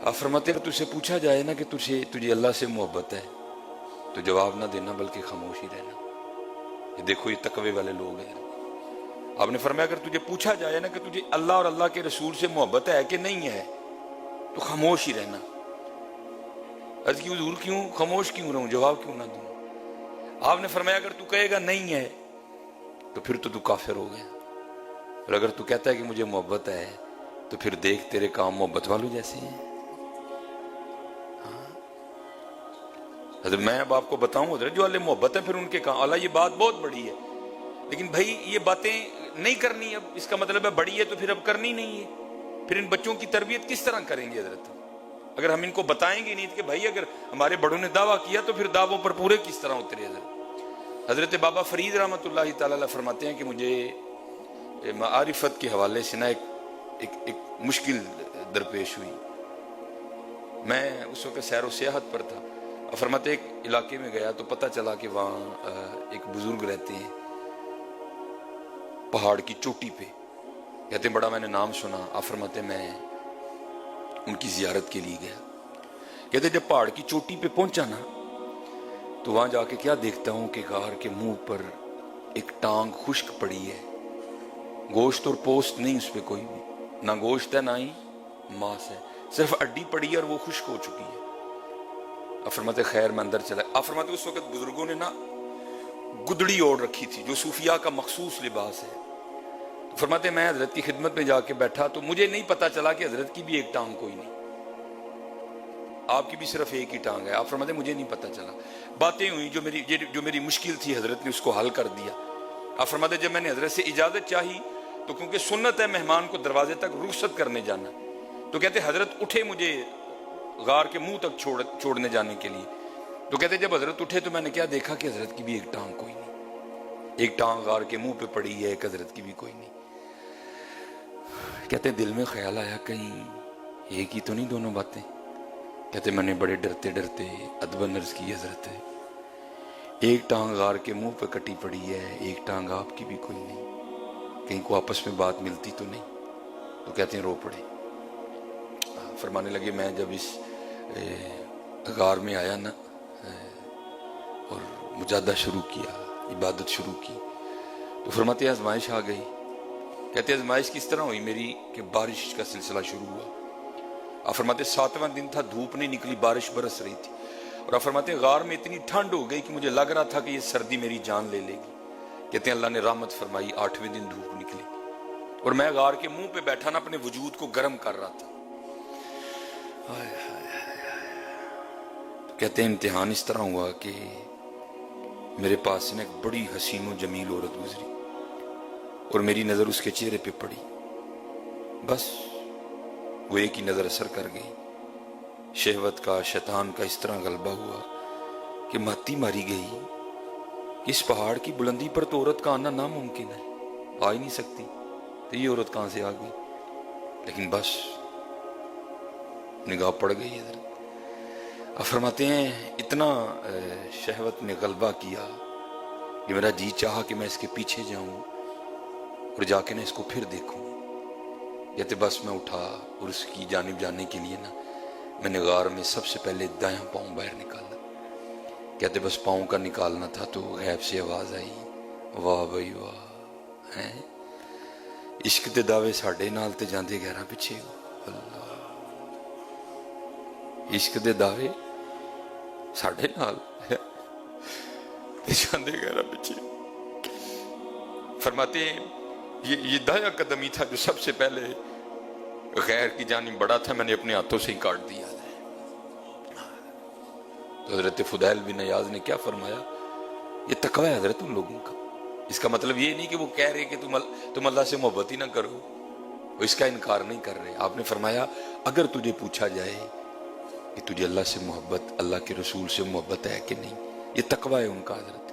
आप फरमाते हैं तुझसे पूछा जाए ना कि तुझे अल्लाह से मोहब्बत है तो जवाब ना देना बल्कि खामोश ही रहना। ये देखो ये तकवे वाले लोग हैं। आपने फरमाया अगर तुझे पूछा जाए ना कि तुझे अल्लाह और अल्लाह के रसूल से मोहब्बत है कि नहीं है तो खामोश ही रहना। अर्ज की हुजूर क्यों खामोश क्यों रहूं, जवाब क्यों ना दूं? आपने फरमाया अगर तू कहेगा नहीं है तो फिर तो तू काफिर हो गया, और अगर तू कहता है कि मुझे मोहब्बत है तो फिर देख तेरे काम मोहब्बत वालों जैसे हैं। हजरत मैं अब आपको बताऊं हजरत जो अल्लाह मोहब्बत है फिर उनके काम अल्लाह, ये बात बहुत बड़ी है, लेकिन भाई ये बातें नहीं करनी। अब इसका मतलब है बड़ी है तो फिर अब करनी नहीं है। फिर इन बच्चों की तरबियत किस तरह करेंगे हजरत, अगर हम इनको बताएंगे नहीं कि भाई अगर हमारे बड़ों ने दावा किया तो फिर दावों पर पूरे किस तरह उतरे। हजरत बाबा फरीद रहमतुल्लाहि तआला अलैह फरमाते हैं कि मुझे मारिफत के हवाले से ना एक मुश्किल दरपेश हुई। मैं उस वक्त सैर व सियाहत पर था। फरमाते एक इलाके में गया तो पता चला कि वहाँ एक बुजुर्ग रहते हैं पहाड़ की चोटी पे। कहते बड़ा मैंने नाम सुना। आप फरमाते मैं उनकी जियारत के लिए गया। कहते जब पहाड़ की चोटी पे पहुंचा ना तो वहां जाके क्या देखता हूं कि गार के मुंह पर एक टांग खुश्क पड़ी है। गोश्त और पोस्ट नहीं उस पर कोई भी, ना गोश्त है ना ही मांस है, सिर्फ अड्डी पड़ी है और वो खुश्क हो चुकी है। आप फरमाते खैर मैं अंदर चला। आप फरमाते उस वक्त बुजुर्गों ने ना गुदड़ी ओढ़ रखी थी जो सूफिया का मखसूस लिबास है। तो फरमाते मैं हजरत की खिदमत में जाके बैठा तो मुझे नहीं पता चला कि हजरत की भी एक टांग कोई नहीं, आपकी भी सिर्फ एक ही टांग है। आप फरमाते मुझे नहीं पता चला। बातें हुई जो मेरी मुश्किल थी हजरत ने उसको हल कर दिया। आप फरमाते जब मैंने हजरत से इजाजत चाही तो क्योंकि सुन्नत है मेहमान को दरवाजे तक रुखसत करने जाना, तो कहते हजरत उठे मुझे गार के मुंह तक छोड़ने जाने के लिए। तो कहते जब हजरत उठे तो मैंने क्या देखा कि हजरत की भी एक टांग कोई नहीं, एक टांग गार के मुंह पे पड़ी है, एक हजरत की भी कोई नहीं। कहते दिल में ख्याल आया कहीं एक ही तो नहीं दोनों बातें। कहते मैंने बड़े डरते डरते अदबन अर्ज की हजरत है एक टांग गार के मुंह पे कटी पड़ी है, एक टांग आपकी भी कोई नहीं, कहीं को आपस में बात मिलती तो नहीं। तो कहते हैं रो पड़े। फरमाने लगे मैं जब इस गार में आया ना और मुजादा शुरू किया, इबादत शुरू की, तो फरमाते आजमाइश आ गई। कहते आजमाइश किस तरह हुई मेरी कि बारिश का सिलसिला शुरू हुआ। आप फरमाते 7वां दिन था, धूप नहीं निकली, बारिश बरस रही थी। और आप फरमाते गार में इतनी ठंड हो गई कि मुझे लग रहा था कि ये सर्दी मेरी जान ले लेगी। कहते हैं अल्लाह ने रहमत फरमाई, 8वें दिन धूप निकली और मैं गार के मुंह पे बैठा ना अपने वजूद को गर्म कर रहा था। कहते हैं इम्तिहान इस तरह हुआ कि मेरे पास से एक बड़ी हसीन और जमील औरत गुजरी और मेरी नजर उसके चेहरे पे पड़ी, बस वो एक ही नजर असर कर गई। शहवत का शैतान का इस तरह गलबा हुआ कि माती मारी गई कि इस पहाड़ की बुलंदी पर तो औरत का आना नामुमकिन है, आ ही नहीं सकती, तो ये औरत कहां से आ गई। लेकिन बस निगाह पड़ गई इधर। अब फरमाते हैं इतना शहवत ने गलबा किया कि मेरा जी चाहा कि मैं इसके पीछे जाऊं और जाके ना इसको फिर देखूं। कहते बस मैं उठा और उसकी जानिब जाने के लिए ना मैंने गार में सबसे पहले दायां पांव बाहर निकाला। कहते बस पांव का निकालना था तो गैब से आवाज आई, वाह भाई वाह, हैं इश्क दे दावे साडे नाल ते जांदे गैरां पिछे। अल्लाह, इश्क दे दावे साडे नाल ते जांदे गैरां पिछे। फरमाते ये दाया कदम ही था जो सबसे पहले गैर की जानिब बढ़ा था, मैंने अपने हाथों से ही काट दिया। तो हजरत फुदैल बिन अयाज ने क्या फरमाया, ये तकवा है हजरत उन लोगों का। इसका मतलब ये नहीं कि वो कह रहे कि तुम अल्लाह से मोहब्बत ही ना करो, वो इसका इनकार नहीं कर रहे। आपने फरमाया अगर तुझे पूछा जाए कि तुझे अल्लाह से मोहब्बत, अल्लाह के रसूल से मोहब्बत है कि नहीं, ये तकवा है उनका हजरत,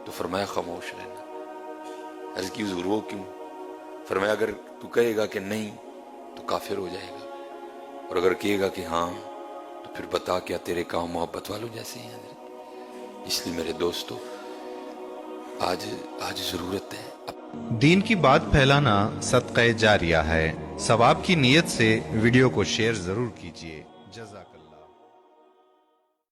तो फरमाया खामोश रहना। अर्ज की हुजूर वो क्यों? फरमाया अगर तू कहेगा कि नहीं तो काफिर हो जाएगा, और अगर कहेगा कि हाँ तो फिर बता क्या तेरे काम मोहब्बत वालों जैसे हैं। इसलिए मेरे दोस्तों आज जरूरत है। दीन की बात फैलाना सदक़े जारिया है। सवाब की नीयत से वीडियो को शेयर जरूर कीजिए। جزاک اللہ.